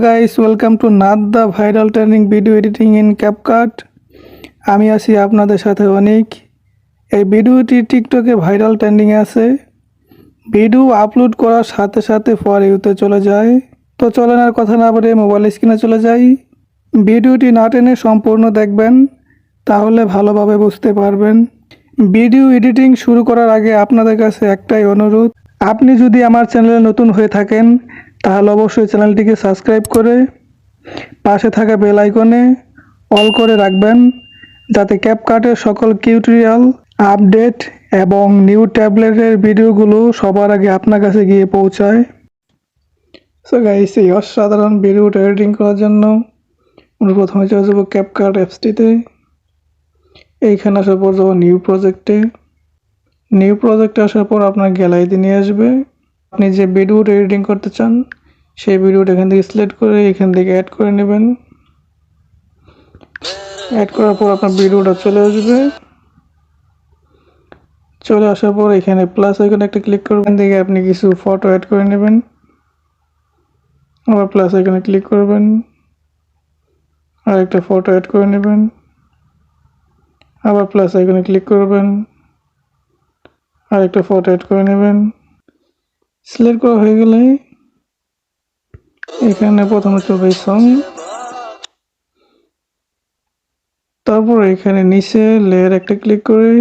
Guys, welcome to Nath the viral trending video editing in CapCut. আমি আছি আপনাদের সাথে অনিক। এই ভিডিওটি টিকটকে ভাইরাল ট্রেন্ডিংয়ে আছে। ভিডিও আপলোড করার সাথে সাথে ফর ইউতে চলে যায়। তো চলেন আর কথা না বলে মোবাইল স্ক্রিনে চলে যাই। ভিডিওটি না টেনে সম্পূর্ণ দেখবেন, তাহলে ভালোভাবে বুঝতে পারবেন। ভিডিও এডিটিং শুরু করার আগে আপনাদের কাছে একটাই অনুরোধ, আপনি যদি আমার চ্যানেলে নতুন হয়ে থাকেন তাহলে অবশ্যই চ্যানেলটিকে সাবস্ক্রাইব করে পাশে থাকা বেল আইকনে অল করে রাখবেন, যাতে ক্যাপকাটের সকল টিউটোরিয়াল, আপডেট এবং নিউ ট্যাবলেটের ভিডিওগুলো সবার আগে আপনার কাছে গিয়ে পৌঁছায়। সো গাইস, এই অসাধারণ ভিডিওটা এডিটিং করার জন্য আমরা প্রথমে চলে যাবো ক্যাপকাট অ্যাপসটিতে। এইখানে আসার পর যাবো নিউ প্রজেক্টে আসার পর আপনার গ্যালারিতে নিয়ে আসবে। আপনি যে ভিডিওটা এডিটিং করতে চান সেই ভিডিওটা এখান থেকে সিলেক্ট করে এখান থেকে অ্যাড করে নেবেন। অ্যাড করার পর আপনার ভিডিওটা চলে আসবে। চলে আসার পর এখানে প্লাস আইকনে একটা ক্লিক করবেন, দেখে আপনি কিছু ফটো অ্যাড করে নেবেন। আবার প্লাস আইকনে ক্লিক করবেন, আর একটা ফটো অ্যাড করে নেবেন। আবার প্লাস আইকনে ক্লিক করবেন, আর একটা ফটো অ্যাড করে নেবেন। সিলেক্ট করা হয়ে গেলে এখানে প্রথমে চলবে সং, তারপর এখানে নিচে লেয়ার একটা ক্লিক করে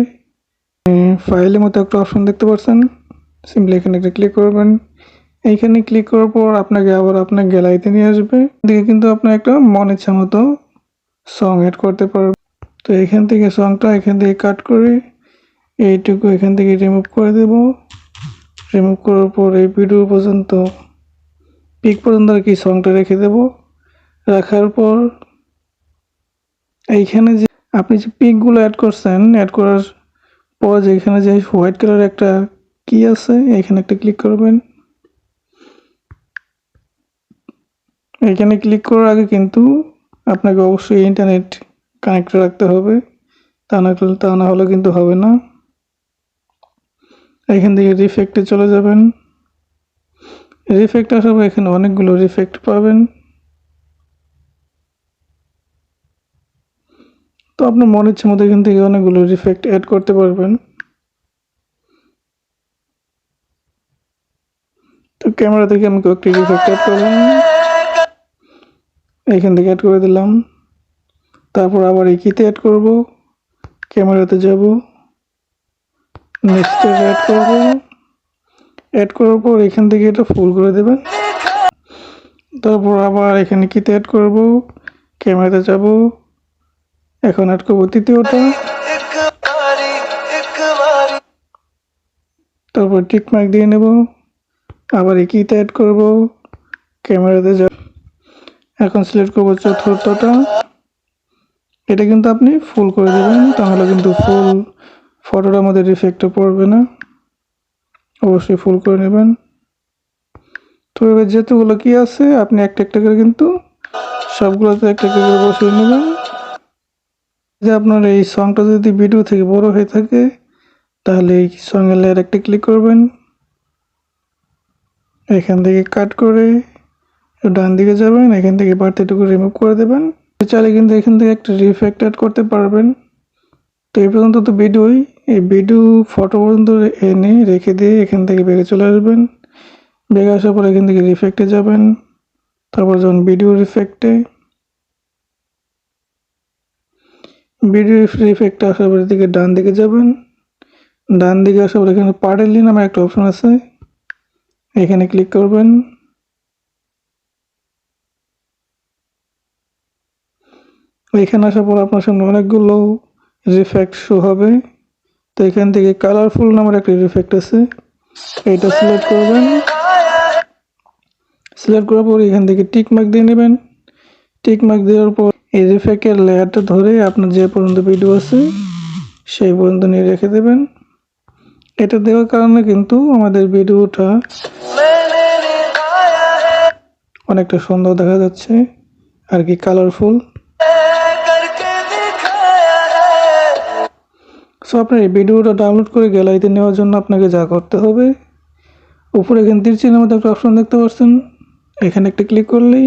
ফাইলের মতো একটা অপশন দেখতে পাচ্ছেন, সিম্পলি এখানে একটা ক্লিক করবেন। এইখানে ক্লিক করার পর আপনাকে আবার আপনার গ্যালারিতে নিয়ে আসবে। এদিকে কিন্তু আপনার একটা মন ইচ্ছা মতো সং অ্যাড করতে পারবেন। তো এখান থেকে সংটা এখান থেকে কাট করে এইটুকু এখান থেকে রিমুভ করে দেব। রিমুভ করার পর এই ভিডিও পর্যন্ত, পিক পর্যন্ত আর কি সংটা রেখে দেব। রাখার পর এইখানে যে আপনি যে পিকগুলো অ্যাড করছেন, অ্যাড করার পর যে এখানে যে হোয়াইট কালার একটা কি আছে, এখানে একটা ক্লিক করবেন। এখানে ক্লিক করার আগে কিন্তু আপনাকে অবশ্যই ইন্টারনেট কানেক্ট রাখতে হবে, তা না হলে কিন্তু হবে না। এখান থেকে রিফেক্টে চলে যাবেন। রিফেক্ট আসার পর এখানে অনেকগুলো রিফেক্ট পাবেন। তো আপনার মনে ইচ্ছে মতো এখান থেকে অনেকগুলো রিফেক্ট অ্যাড করতে পারবেন। তো ক্যামেরা থেকে আমি কয়েকটি রিফেক্ট অ্যাড করলাম, এখান থেকে অ্যাড করে দিলাম। তারপর আবার এই কিতে অ্যাড করব, ক্যামেরাতে যাব, নেক্সট অ্যাড করব। অ্যাড করার পর এখান থেকে এটা ফুল করে দেবেন। তারপর আবার এখানে কিতে অ্যাড করব, ক্যামেরাতে যাব, এখন অ্যাড করব তৃতীয়টা। তারপর টিক মার্ক দিয়ে নেব, আবার এই কিতে অ্যাড করব, ক্যামেরাতে যাব, এখন সিলেক্ট করব চতুর্থটা। এটা কিন্তু আপনি ফুল করে দেবেন, তাহলে কিন্তু ফুল ফটোটার মধ্যে রিফেক্টটা পড়বে না। অবশ্যই ফুল করে নেবেন। তো এবার যেতগুলো কি আছে আপনি একটা একটা করে কিন্তু সবগুলোতে একটা একটা করে বসিয়ে নেবেন। যে আপনার এই সংটা যদি ভিডিও থেকে বড় হয়ে থাকে তাহলে এই সঙ্গে লেয়ার একটা ক্লিক করবেন, এখান থেকে কাট করে ডান দিকে যাবেন, এখান থেকে বাড়তিটুকু রিমুভ করে দেবেন। চাইলে কিন্তু এখান থেকে একটা রিফেক্ট অ্যাড করতে পারবেন। তো এই পর্যন্ত তো ভিডিওই, এই ভিডিও ফটো পর্যন্ত এনে রেখে দিয়ে এখান থেকে বেগে চলে আসবেন। বেগে আসার পর এখান থেকে রিফেক্টে যাবেন, তারপর যখন ভিডিও রিফেক্টে রিফেক্টে আসার পর এদিকে ডান দিকে যাবেন। ডান দিকে আসার পর এখানে পার্টেলি নামে একটা অপশন আছে, এখানে ক্লিক করবেন। এখানে আসার পর আপনার সামনে অনেকগুলো রিফেক্ট শো হবে। তো এখান থেকে কালারফুল নামের একটা রিফেক্ট আছে, এটা সিলেক্ট করবেন। সিলেক্ট করার পর এখান থেকে টিক মার্ক দিয়ে নেবেন। টিক মার্ক দেওয়ার পর এই রিফেক্টের লেয়ারটা ধরে আপনার যে পর্যন্ত ভিডিও আছে সেই পর্যন্ত নিয়ে রেখে দেবেন। এটা দেওয়ার কারণে কিন্তু আমাদের ভিডিওটা অনেকটা সুন্দর দেখা যাচ্ছে আর কি, কালারফুল। সো আপনার এই ভিডিওটা ডাউনলোড করে গ্যালারিতে নেওয়ার জন্য আপনাকে যা করতে হবে, উপরে এখানে তীর চিহ্নের মতো একটা অপশন দেখতে পাচ্ছেন, এখানে একটা ক্লিক করলেই